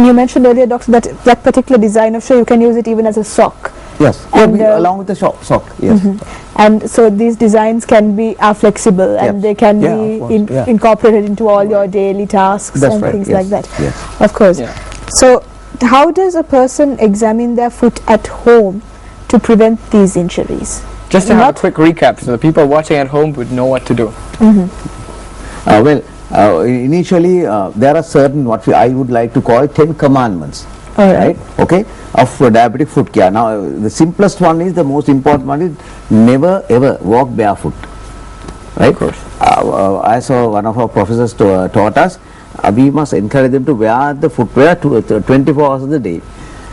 And you mentioned earlier, doctor, that that particular design of shoe, you can use it even as a sock. Yes, And, along with the sock. Yes. And so these designs are flexible, and they can be incorporated into all your daily tasks. That's and right. things Yes. like that. Yes. Of course. Yeah. So how does a person examine their foot at home to prevent these injuries? Just to have a quick recap, so the people watching at home would know what to do. Initially there are certain I would like to call 10 commandments. All right. Okay, of diabetic foot care. Now the simplest one is, the most important one is, never ever walk barefoot. Right? Of course. I saw one of our professors taught us, we must encourage them to wear the footwear 24 hours of the day.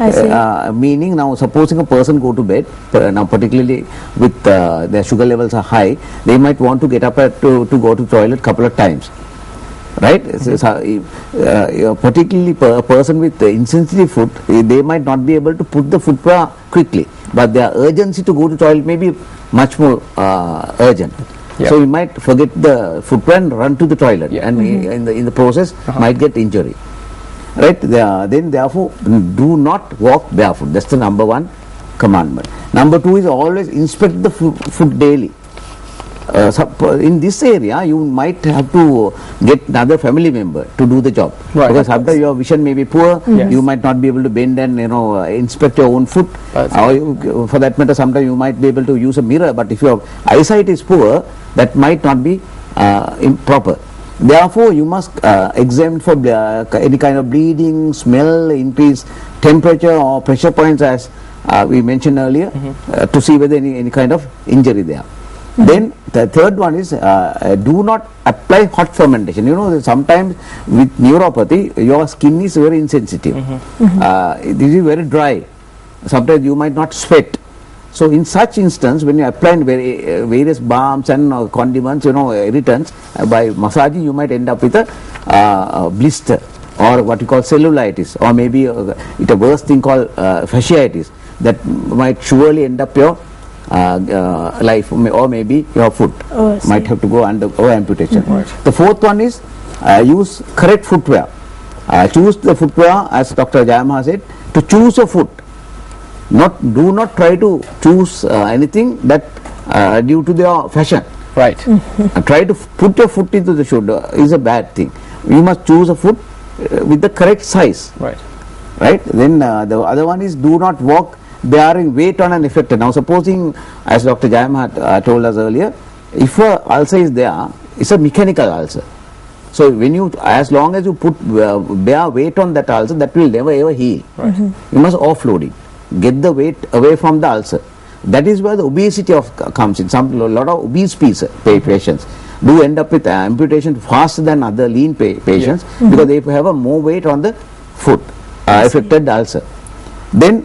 I see. Meaning, now supposing a person go to bed, now particularly with their sugar levels are high, they might want to get up to go to toilet couple of times. Right? Particularly a person with insensitive foot, they might not be able to put the footwear quickly, but their urgency to go to toilet may be much more urgent. Yep. So you might forget the footwear and run to the toilet, and in the process might get injury. Right? Then therefore do not walk barefoot. That's the number one commandment. Number two is always inspect the foot daily. In this area you might have to get another family member to do the job, because sometimes your vision may be poor. You might not be able to bend and inspect your own foot, or for that matter sometimes you might be able to use a mirror, but if your eyesight is poor, that might not be improper. Therefore you must examine for any kind of bleeding, smell, increased temperature or pressure points, as we mentioned earlier, to see whether any kind of injury there. Then the third one is, do not apply hot fermentation. Sometimes with neuropathy your skin is very insensitive. This is very dry. Sometimes you might not sweat. So in such instance, when you apply various balms and condiments, irritants, by massaging you might end up with a blister, or what you call cellulitis, or maybe a worse thing called fasciitis, that might surely end up your life, or maybe your foot might have to go undergo amputation. The fourth one is, use correct footwear. Choose the footwear, as Dr. Jayama said, to choose a foot. Do not try to choose anything that due to their fashion. Right. Try to put your foot into the shoe is a bad thing. You must choose a foot with the correct size. Right. Then the other one is, do not walk bearing weight on an affected. Now supposing, as Dr. Jayam had told us earlier, if a ulcer is there, it's a mechanical ulcer. So when as long as you bear weight on that ulcer, that will never ever heal. You must offload it. Get the weight away from the ulcer. That is where the obesity comes in. A lot of obese patients do end up with amputation faster than other lean patients, because they have more weight on the foot, affected ulcer. Then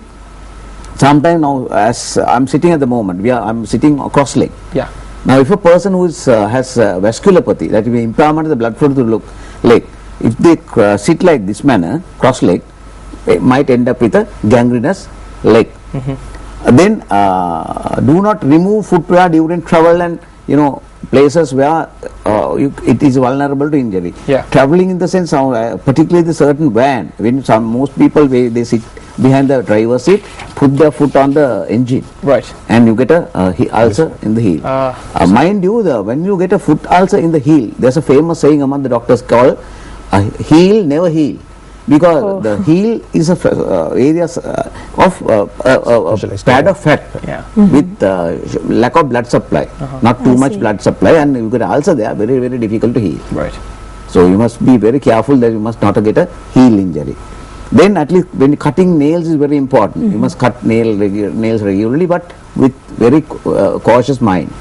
sometime, now as I'm sitting at the moment, I'm sitting cross-leg. Now if a person who has vasculopathy, that is impairment of the blood flow to the leg, if they sit like this manner, cross-leg, it might end up with a gangrenous leg. Then do not remove footwear during travel and places where it is vulnerable to injury. Traveling in the sense, particularly the certain van, when most people they sit behind the driver's seat, put their foot on the engine, and you get a ulcer in the heel. Mind you, when you get a foot ulcer in the heel, there's a famous saying among the doctors called, heel never heal. Because the heel is a area of pad of fat with lack of blood supply, not too much blood supply, and you get an ulcer there, very very difficult to heal. So you must be very careful that you must not get a heel injury. Then at least when cutting nails is very important. You must cut nails regularly, but with very cautious mind.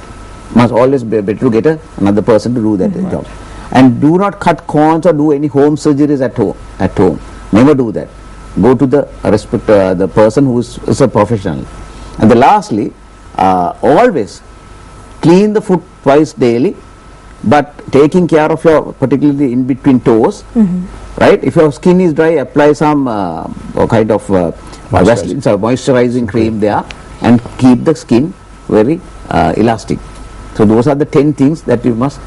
Must always be better to get another person to do that job. And do not cut corns or do any home surgeries at home. Never do that. Go to the person who is a professional. And lastly, always clean the foot twice daily, but taking care of your, particularly in between toes. Right? If your skin is dry, apply some kind of moisturizing cream there, and keep the skin very elastic. So those are the 10 things that you must.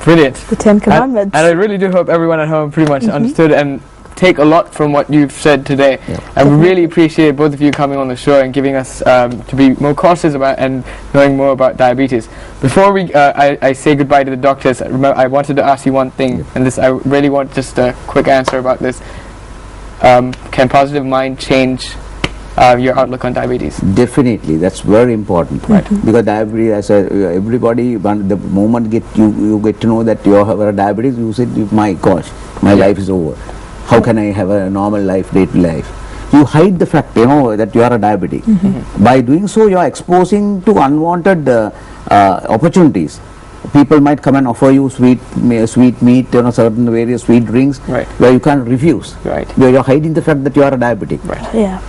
Brilliant. The 10 commandments. And I really do hope everyone at home pretty much understood and take a lot from what you've said today. And we really appreciate both of you coming on the show and giving us to be more cautious about and knowing more about diabetes. Before we I say goodbye to the doctors, I wanted to ask you one thing, and this I really want just a quick answer about this. Can positive mind change your outlook on diabetes? Definitely, that's very important. Right. Because diabetes, as everybody, the moment you get to know that you have a diabetes, you say, my gosh, my life is over. How can I have a normal life, day-to-day life? You hide the fact, that you are a diabetic. By doing so, you are exposing to unwanted opportunities. People might come and offer you sweet meat, certain various sweet drinks, where you can't refuse. Where you're hiding the fact that you are a diabetic.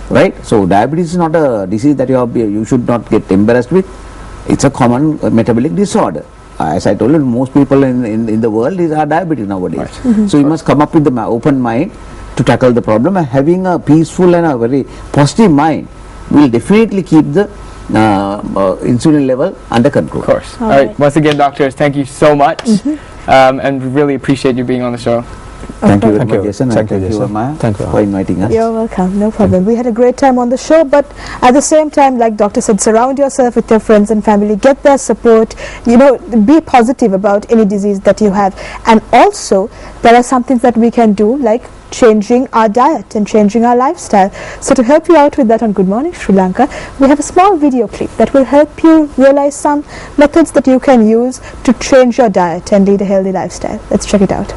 Right. So diabetes is not a disease that you should not get embarrassed with. It's a common metabolic disorder. As I told you, most people in the world are diabetic nowadays. So you must come up with the open mind to tackle the problem, and having a peaceful and a very positive mind will definitely keep the insulin level under control. Of course. All right. Once again, doctors, thank you so much, and we really appreciate you being on the show. Thank you very much, Jason. Thank you, Maya, for inviting us. You're welcome. No problem. We had a great time on the show, but at the same time, like Doctor said, surround yourself with your friends and family. Get their support. Be positive about any disease that you have. And also, there are some things that we can do, like changing our diet and changing our lifestyle. So to help you out with that on Good Morning Sri Lanka, we have a small video clip that will help you realize some methods that you can use to change your diet and lead a healthy lifestyle. Let's check it out.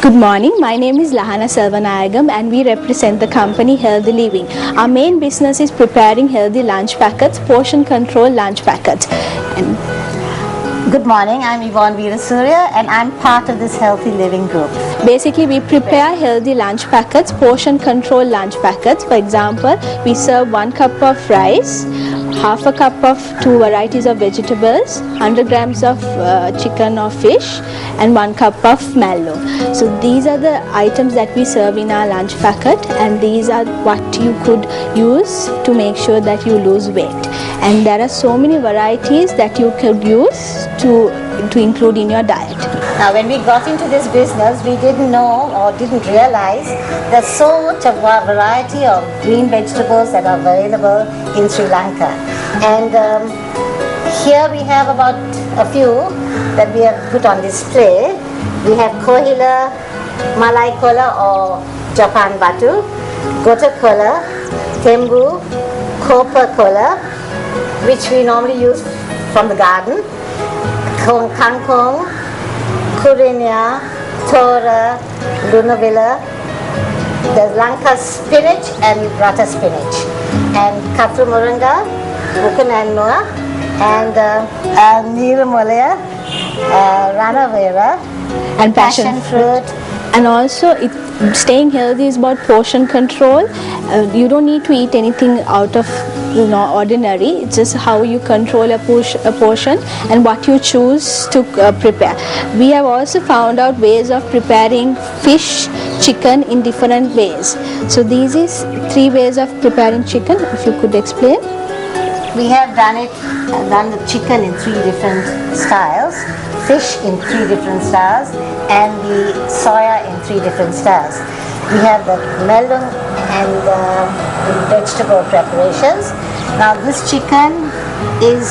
Good morning, my name is Lahana Selvanayagam and we represent the company Healthy Living. Our main business is preparing healthy lunch packets, portion control lunch packets. Good morning, I'm Yvonne Veerasurya and I'm part of this Healthy Living group. Basically, we prepare healthy lunch packets, portion control lunch packets. For example, we serve 1 cup of rice, half a cup of 2 varieties of vegetables, 100 grams of chicken or fish, and 1 cup of mallow. So these are the items that we serve in our lunch packet, and these are what you could use to make sure that you lose weight. And there are so many varieties that you could use to include in your diet. Now when we got into this business, we didn't know or didn't realize there's so much of a variety of green vegetables that are available in Sri Lanka. And here we have about a few that we have put on display. We have kohila, malai kola or Japan batu, gota kola, tembu, copper kola, which we normally use from the garden, kangkong, kurinya, tora, lunavilla, there's Lanka spinach and rata spinach, and katru moringa, bukananua, and niramolaya, ranavera, and passion fruit. And also, staying healthy is about portion control. You don't need to eat anything out of ordinary. It's just how you control a portion and what you choose to prepare. We have also found out ways of preparing fish, chicken in different ways. So these is 3 ways of preparing chicken. If you could explain. We have done the chicken in 3 different styles, fish in 3 different styles, and the soya in 3 different styles. We have the melon and the vegetable preparations. Now this chicken is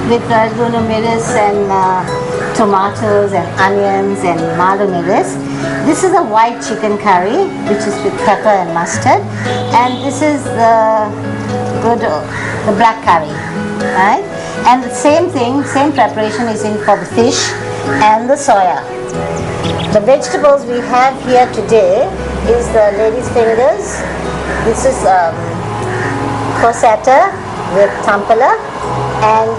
with luna miris and tomatoes and onions and malu miris. This is a white chicken curry, which is with pepper and mustard, and this is the black curry, right? And the same preparation is in for the fish and the soya. The vegetables we have here today is the lady's fingers. This is kosata with tampala, and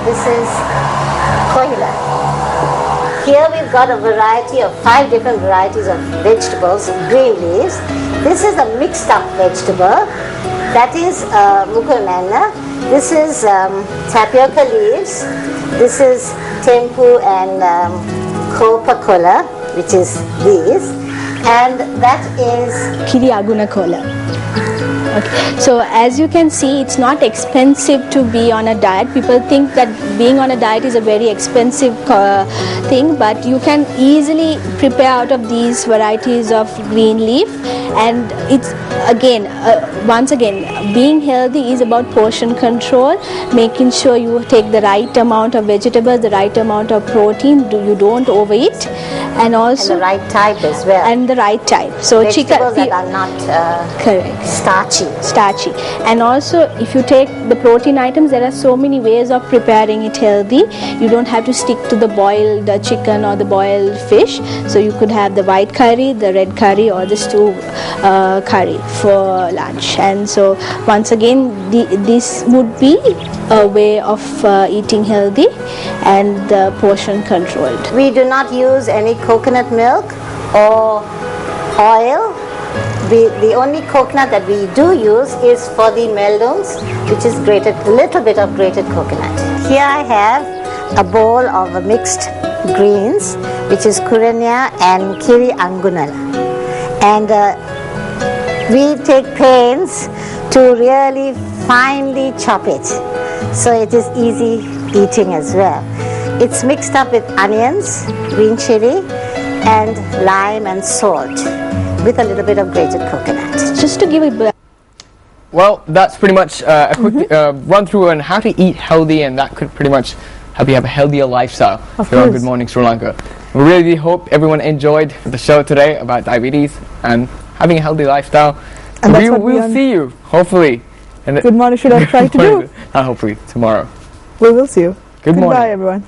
this is kohila. Here we've got a variety of 5 different varieties of vegetables, green leaves. This is a mixed up vegetable. That is mukulmana. This is tapioca leaves. This is tempu and Coca-Cola, which is these. And that is Kiri Aguna Cola. Okay. So as you can see, it's not expensive to be on a diet. People think that being on a diet is a very expensive thing, but you can easily prepare out of these varieties of green leaf. And it's again, once again, being healthy is about portion control, making sure you take the right amount of vegetables, the right amount of protein, you don't overeat, and also And the right type as well. and the right type. So Vegetables that are not correct. starchy. And also if you take the protein items, there are so many ways of preparing it healthy. You don't have to stick to the boiled chicken or the boiled fish. So you could have the white curry, the red curry, or the stew curry for lunch. And so once again, this would be a way of eating healthy and portion controlled. We do not use any coconut milk or oil. The only coconut that we do use is for the meldums, which is grated, a little bit of grated coconut. Here I have a bowl of mixed greens, which is kurenya and kiri angunala. And we take pains to really finely chop it, so it is easy eating as well. It's mixed up with onions, green chili, and lime and salt, with a little bit of grated coconut. Just to give it. Well, that's pretty much a quick run through on how to eat healthy, and that could pretty much help you have a healthier lifestyle here on Good Morning Sri Lanka. We really hope everyone enjoyed the show today about diabetes and having a healthy lifestyle. And that's we what will see you, hopefully. Good morning should I try to do? Hopefully, tomorrow. We will see you. Good morning. Goodbye, everyone.